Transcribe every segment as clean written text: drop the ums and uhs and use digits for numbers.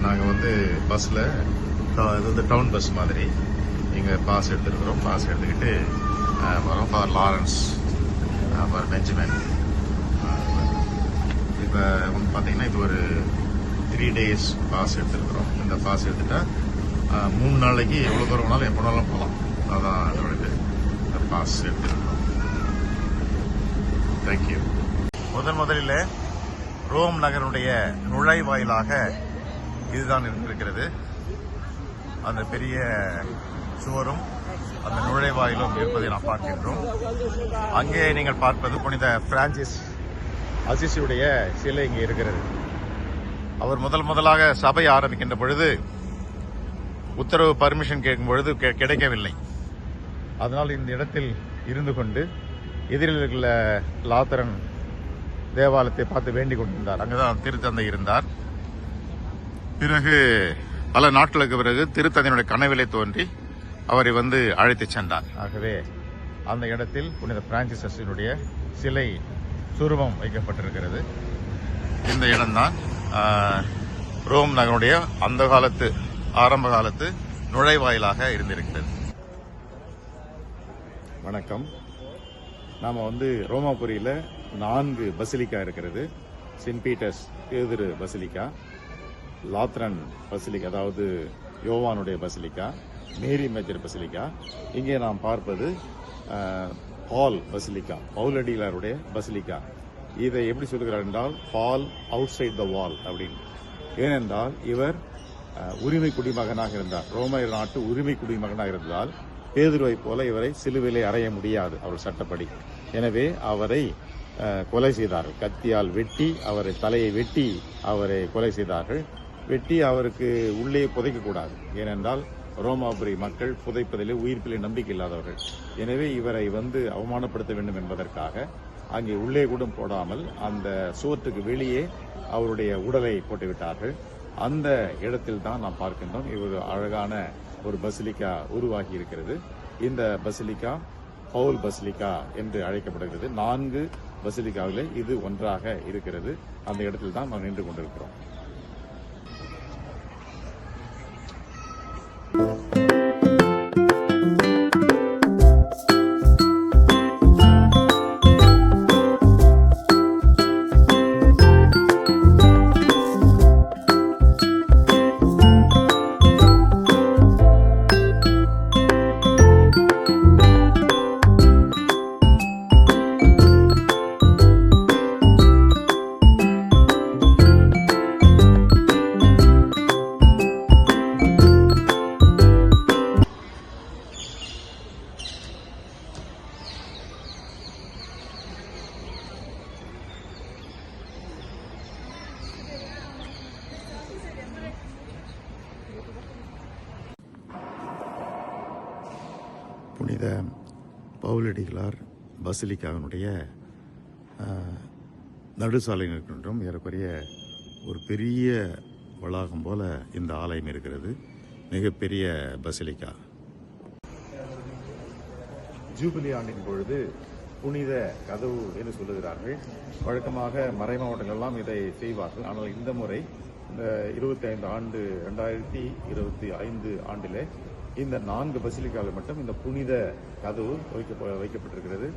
நாங்கள் வந்து பஸ்ஸில் இது வந்து டவுன் பஸ் மாதிரி இங்கே பாஸ் எடுத்துருக்குறோம். பாஸ் எடுத்துக்கிட்டு வரோம் ஃபார் லாரன்ஸ், ஃபார் பெஞ்சமின். இப்போ வந்து பார்த்தீங்கன்னா இது ஒரு 3 days பாஸ் எடுத்துருக்குறோம். இந்த பாஸ் எடுத்துட்டா 3 நாளைக்கு எவ்வளோ தூரம் வேணாலும் எப்போ வேணாலும் போகலாம். அதான் அதோட இந்த பாஸ் எடுத்துருக்கோம். தேங்க்யூ. முதலில் ரோம் நகருடைய நுழைவாயிலாக இதுதான் இருந்திருக்கிறது. அந்த பெரிய சுவரும் அந்த நுழைவாயிலும் இருப்பதை நாம் பார்க்கின்றோம். அங்கே நீங்கள் பார்ப்பது புனித பிரான்சிஸ் அசிசியுடைய சிலை இங்கே இருக்கிறது. அவர் முதலாக சபை ஆரம்பிக்கின்ற பொழுது உத்தரவு பர்மிஷன் கேட்கும் பொழுது கிடைக்கவில்லை. அதனால் இந்த இடத்தில் இருந்து கொண்டு எதிரில் இருக்கிற லாத்தரன் தேவாலயத்தை பார்த்து வேண்டிக் கொண்டிருந்தார். அங்குதான் திருத்தந்தை இருந்தார். பிறகு பல நாட்களுக்கு பிறகு திருத்தந்தையினுடைய கனவிலே தோன்றி அவரை வந்து அழைத்து சென்றார். ஆகவே அந்த இடத்தில் புனித பிரான்சிஸ் அசிசியினுடைய சிலை சுரூபம் வைக்கப்பட்டிருக்கிறது. இந்த இடம்தான் ரோம் நகருடைய அந்த காலத்து ஆரம்ப காலத்து நுழைவாயிலாக இருந்திருக்கிறது. வணக்கம். நாம் வந்து ரோமாபுரியில் 4 பசிலிக்கா இருக்கிறது. சென்ட் பீட்டர்ஸ் பேதுரு பசிலிக்கா, லாத்ரன் பசிலிக்கா அதாவது யோவானுடைய பசிலிக்கா, மேரி மேஜர் பசிலிக்கா. இங்கே நாம் பார்ப்பது பால் பசிலிக்கா, பவுலடிகளாருடைய பசிலிக்கா. இதை எப்படி சொல்லுகிறார் என்றால் பால் அவுட் சைட் த வால் அப்படின்னு. ஏனென்றால் இவர் உரிமை குடிமகனாக இருந்தார். ரோம நாட்டு உரிமை குடிமகனாக இருந்தால் பேதுருவை போல இவரை சிலுவையிலே அறைய முடியாது அவர் சட்டப்படி. எனவே அவரை கொலை செய்தார்கள். கத்தியால் வெட்டி அவரை தலையை வெட்டி அவரை கொலை செய்தார்கள். வெட்டி அவருக்கு உள்ளே புதைக்கக்கூடாது. ஏனென்றால் ரோமாபுரி மக்கள் புதைப்பதிலே உயிர்ப்பிலே நம்பிக்கை இல்லாதவர்கள். எனவே இவரை வந்து அவமானப்படுத்த வேண்டும் என்பதற்காக அங்கே உள்ளே கூட போடாமல் அந்த சுவற்றுக்கு வெளியே அவருடைய உடலை போட்டுவிட்டார்கள். அந்த இடத்தில் தான் நாம் பார்க்கின்றோம் இவர் அழகான ஒரு பசிலிக்கா உருவாகி இருக்கிறது. இந்த பசிலிக்கா பவுல் பசிலிக்கா என்று அழைக்கப்படுகிறது. 4 பசிலிக்காவிலே இது ஒன்றாக இருக்கிறது. அந்த இடத்தில் தான் நாம் நின்று கொண்டிருக்கிறோம். புனித பவுலடிகளார் பசிலிக்காவினுடைய நடுசாலையில் இருக்கின்றோம். ஏறக்குறைய ஒரு பெரிய வளாகம் போல இந்த ஆலயம் இருக்கிறது. மிகப்பெரிய பசிலிக்கா. ஜூபிலி ஆண்டின் பொழுது புனித கதவு என்று சொல்லுகிறார்கள். வழக்கமாக மறை மாவட்டங்களெல்லாம் இதை செய்வார்கள். ஆனால் இந்த முறை இந்த 2025 ஆண்டிலே இந்த 4 பசிலிக்காவில் மட்டும் இந்த புனித கதவு வைக்கப்பட்டிருக்கிறது.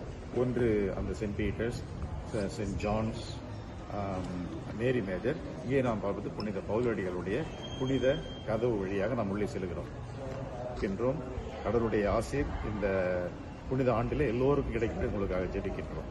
ஒன்று அந்த Saint Peter's, Saint John's, Mary Major. இங்கே நாம் பார்ப்பது புனித பவுலடிகளுடைய புனித கதவு வழியாக நாம் உள்ளே செல்கிறோம். கடவுளுடைய ஆசீர் இந்த புனித ஆண்டில் எல்லோருக்கும் கிடைக்கின்ற உங்களுக்காக ஜெபிக்கின்றோம்.